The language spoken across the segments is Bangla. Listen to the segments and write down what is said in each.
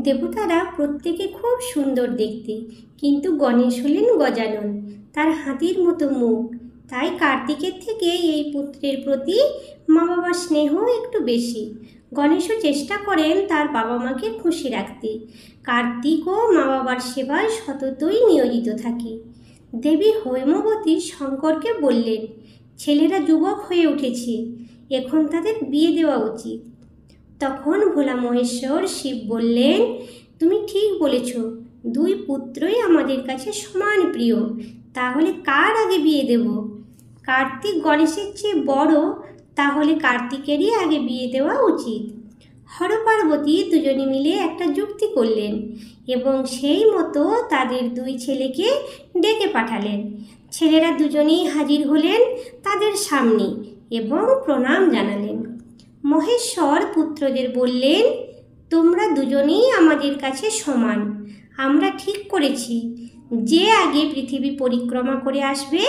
দেবতারা প্রত্যেকে খুব সুন্দর দেখতে, কিন্তু গণেশ হলেন গজানন। তার হাতির মতো মুখ, তাই কার্তিকের থেকে এই পুত্রের প্রতি মা বাবার স্নেহ একটু বেশি। গণেশও চেষ্টা করেন তার বাবা মাকে খুশি রাখতে। কার্তিকও মা বাবার সেবায় সততই নিয়োজিত থাকে। দেবী হৈমবতী শঙ্করকে বললেন, ছেলেরা যুবক হয়ে উঠেছে, এখন তাদের বিয়ে দেওয়া উচিত। তখন ভোলা মহেশ্বর শিব বললেন, তুমি ঠিক বলেছ, দুই পুত্রই আমাদের কাছে সমান প্রিয়, তাহলে কার আগে বিয়ে দেব? কার্তিক গণেশের চেয়ে বড়, তাহলে কার্তিকেরই আগে বিয়ে দেওয়া উচিত। হর পার্বতী দুজনে মিলে একটা যুক্তি করলেন এবং সেই মতো তাদের দুই ছেলেকে ডেকে পাঠালেন। ছেলেরা দুজনেই হাজির হলেন তাদের সামনে এবং প্রণাম জানালেন। মহেশ্বর পুত্রদের বললেন, তোমরা দুজনেই আমাদের কাছে সমান। আমরা ঠিক করেছি, যে আগে পৃথিবী পরিক্রমা করে আসবে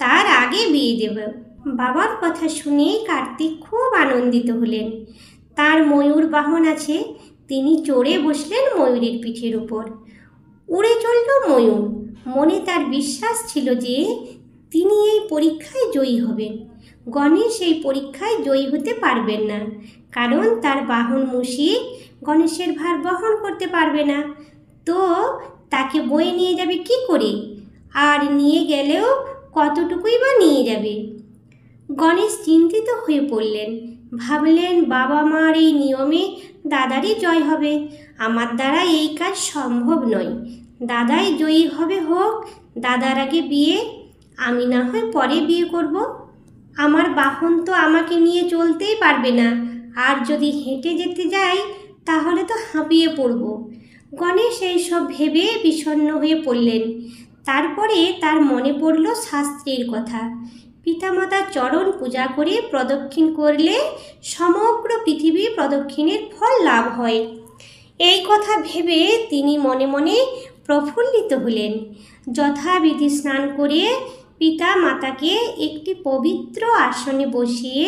তার আগে বিয়ে দেব। বাবার কথা শুনে কার্তিক খুব আনন্দিত হলেন। তার ময়ূর বাহন আছে, তিনি চড়ে বসলেন ময়ূরের পিঠের উপর। উড়ে চলল ময়ূর। মনে তার বিশ্বাস ছিল যে তিনি এই পরীক্ষায় জয়ী হবেন। গণেশ এই পরীক্ষায় জয়ী হতে পারবেন না, কারণ তার বাহন মূষিক গণেশের ভার বহন করতে পারবে না। তো তাকে বয়ে নিয়ে যাবে কি করে? আর নিয়ে গেলেও কতটুকুই বা নিয়ে যাবে? গণেশ চিন্তিত হয়ে পড়লেন। ভাবলেন, বাবা মার এই নিয়মে দাদারই জয় হবে, আমার দ্বারা এই কাজ সম্ভব নয়। দাদাই জয়ী হবে, হোক, দাদার আগে বিয়ে, আমি না হয় পরে বিয়ে করব। আমার বাহন তো আমাকে নিয়ে চলতেই পারবে না, আর যদি হেঁটে যেতে যাই তাহলে তো হাঁপিয়ে পড়ব। গণেশ এইসব ভেবে বিষণ্ণ হয়ে পড়লেন। তারপরে তার মনে পড়ল শাস্ত্রের কথা, পিতামাতার চরণ পূজা করে প্রদক্ষিণ করলে সমগ্র পৃথিবী প্রদক্ষিণের ফল লাভ হয়। এই কথা ভেবে তিনি মনে মনে প্রফুল্লিত হলেন। যথাবিধি স্নান করে পিতা মাতাকে একটি পবিত্র আসনে বসিয়ে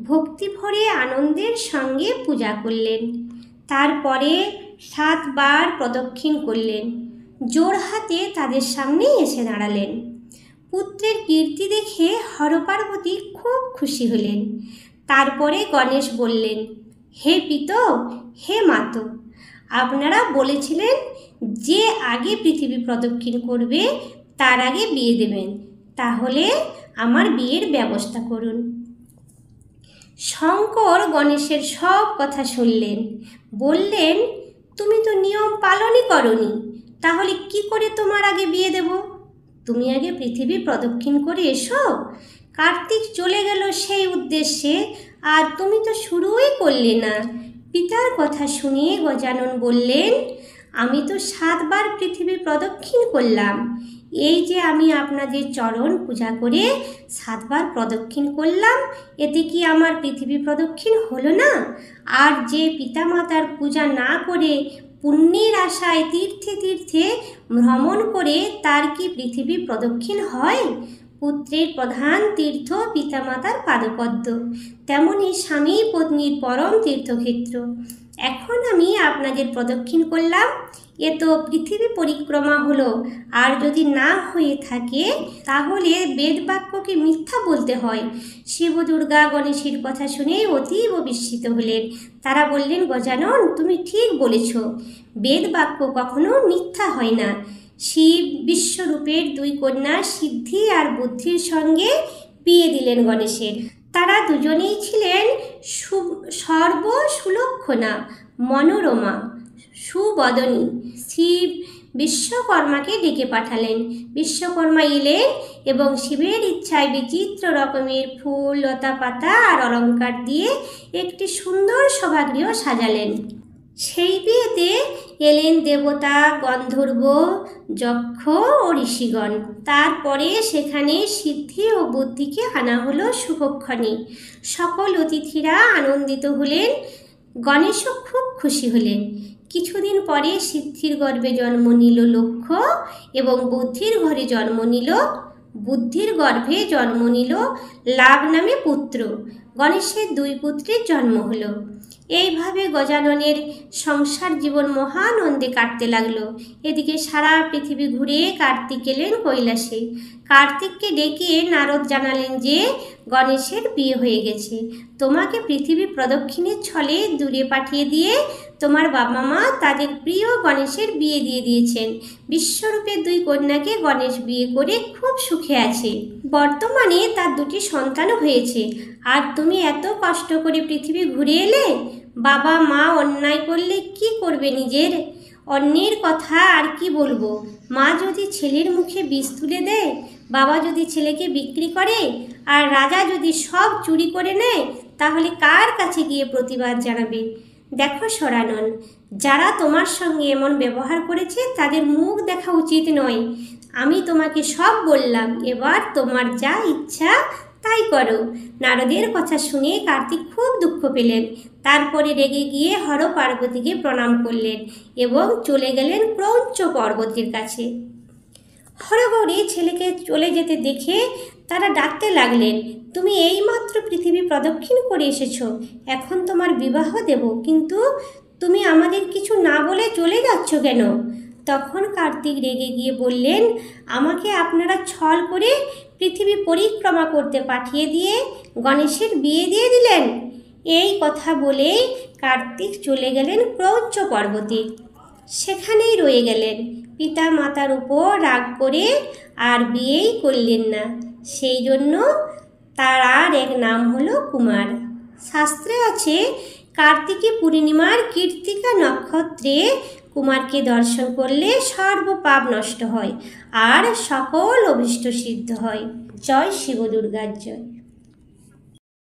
ভক্তি ভরে আনন্দের সঙ্গে পূজা করলেন। তারপরে 7 বার প্রদক্ষিণ করলেন। জোড়হাতে তাদের সামনে এসে দাঁড়ালেন। পুত্রের কীর্তি দেখে হরপার্বতী খুব খুশি হলেন। তারপরে গণেশ বললেন, হে পিত, হে মাত, আপনারা বলেছিলেন যে আগে পৃথিবী প্রদক্ষিণ করবে তার আগে বিয়ে দেবেন, তাহলে আমার বিয়ের ব্যবস্থা করুন। শঙ্কর গণেশের সব কথা শুনলেন। বললেন, তুমি তো নিয়ম পালনই করনি, তাহলে কি করে তোমার আগে বিয়ে দেব? তুমি আগে পৃথিবী প্রদক্ষিণ করে এসো। কার্তিক চলে গেল সেই উদ্দেশ্যে, আর তুমি তো শুরুই করলে না। পিতার কথা শুনে গজানন বললেন, আমি তো 7 বার পৃথিবী প্রদক্ষিণ করলাম। এই যে আমি আপনাদের চরণ পূজা করে 7 বার প্রদক্ষিণ করলাম, এতে কি আমার পৃথিবী প্রদক্ষিণ হলো না? আর যে পিতামাতার পূজা না করে পুণ্যের আশায় তীর্থে তীর্থে ভ্রমণ করে তার কি পৃথিবী প্রদক্ষিণ হয়? পুত্রের প্রধান তীর্থ পিতামাতার পাদপদ্ম, তেমনি স্বামী পত্নীর পরম তীর্থক্ষেত্র। এখন আমি আপনাদের প্রদক্ষিণ করলাম, এ তো পৃথিবী পরিক্রমা হলো। আর যদি না হয়ে থাকে তাহলে বেদ বাক্যকে মিথ্যা বলতে হয়। শিব দুর্গা গণেশের কথা শুনে অতীব বিস্মিত হলেন। তারা বললেন, গজানন, তুমি ঠিক বলেছ, বেদ বাক্য কখনো মিথ্যা হয় না। শিব বিশ্বরূপের 2 কন্যা সিদ্ধি আর বুদ্ধির সঙ্গে বিয়ে দিলেন গণেশের। তারা দুজনেই ছিলেন সর্বসুলক্ষণা, মনোরমা, সুবদনী। শিব বিশ্বকর্মাকে ডেকে পাঠালেন। বিশ্বকর্মা এলেন এবং শিবের ইচ্ছায় বিচিত্র রকমের ফুল, লতা পাতা আর অলঙ্কার দিয়ে একটি সুন্দর সভাগৃহ সাজালেন। সেই বিয়েতে এলেন দেবতা, গন্ধর্ব, যক্ষ ও ঋষিগণ। তারপরে সেখানে সিদ্ধি ও বুদ্ধিকে আনা হলো শুভক্ষণে। সকল অতিথিরা আনন্দিত হলেন। গণেশও খুব খুশি হলেন। কিছুদিন পরে সিদ্ধির গর্ভে জন্ম নিল লক্ষ্য এবং বুদ্ধির গর্ভে জন্ম নিল লাভ নামে পুত্র। গণেশের 2 পুত্রের জন্ম হলো। এইভাবে গজাননের সংসার জীবন মহানন্দে কাটতে লাগলো। এদিকে সারা পৃথিবী ঘুরে কার্তিক এলেন কৈলাসে। কার্তিককে ডেকে নারদ জানালেন যে গণেশের বিয়ে হয়ে গেছে। তোমাকে পৃথিবী প্রদক্ষিণের ছলে দূরে পাঠিয়ে দিয়ে তোমার বাবা মা তাদের প্রিয় গণেশের বিয়ে দিয়ে দিয়েছেন। বিশ্বরূপের দুই কন্যাকে গণেশ বিয়ে করে খুব সুখে আছে। বর্তমানে তার দুটি সন্তানও হয়েছে। আর তুমি এত কষ্ট করে পৃথিবী ঘুরে এলে। বাবা মা অন্যায় করলে কি করবে নিজের? অন্যের কথা আর কি বলবো। মা যদি ছেলের মুখে বিষ তুলে দেয়, বাবা যদি ছেলেকে বিক্রি করে, আর রাজা যদি সব চুরি করে নেয়, তাহলে কার কাছে গিয়ে প্রতিবাদ জানাবে? দেখো সরানন, যারা তোমার সঙ্গে এমন ব্যবহার করেছে তাদের মুখ দেখা উচিত নয়। আমি তোমাকে সব বললাম, এবার তোমার যা ইচ্ছা তাই করো। নারদের কথা শুনে কার্তিক খুব দুঃখ পেলেন। তারপরে রেগে গিয়ে হর পার্বতীকে প্রণাম করলেন এবং চলে গেলেন ক্রৌঞ্চ পর্বতের কাছে। হরগৌরী ছেলেকে চলে যেতে দেখে তারা ডাকতে লাগলেন, তুমি এইমাত্র পৃথিবী প্রদক্ষিণ করে এসেছ, এখন তোমার বিবাহ দেব, কিন্তু তুমি আমাদের কিছু না বলে চলে যাচ্ছ কেন? তখন কার্তিক রেগে গিয়ে বললেন, আমাকে আপনারা ছল করে পৃথিবী পরিক্রমা করতে পাঠিয়ে দিয়ে গণেশের বিয়ে দিয়ে দিলেন। এই কথা বলে কার্তিক চলে গেলেন ক্রৌঞ্চ পর্বতে। সেখানেই রয়ে গেলেন। পিতা মাতার উপর রাগ করে আর বিয়েই করলেন না। সেই জন্য তার আর এক নাম হলো কুমার। শাস্ত্রে আছে, কার্তিকী পূর্ণিমার কীর্তিকা নক্ষত্রে কুমারকে দর্শন করলে সর্ব পাপ নষ্ট হয় আর সকল অভীষ্ট সিদ্ধ হয়। জয় শিব দুর্গার জয়।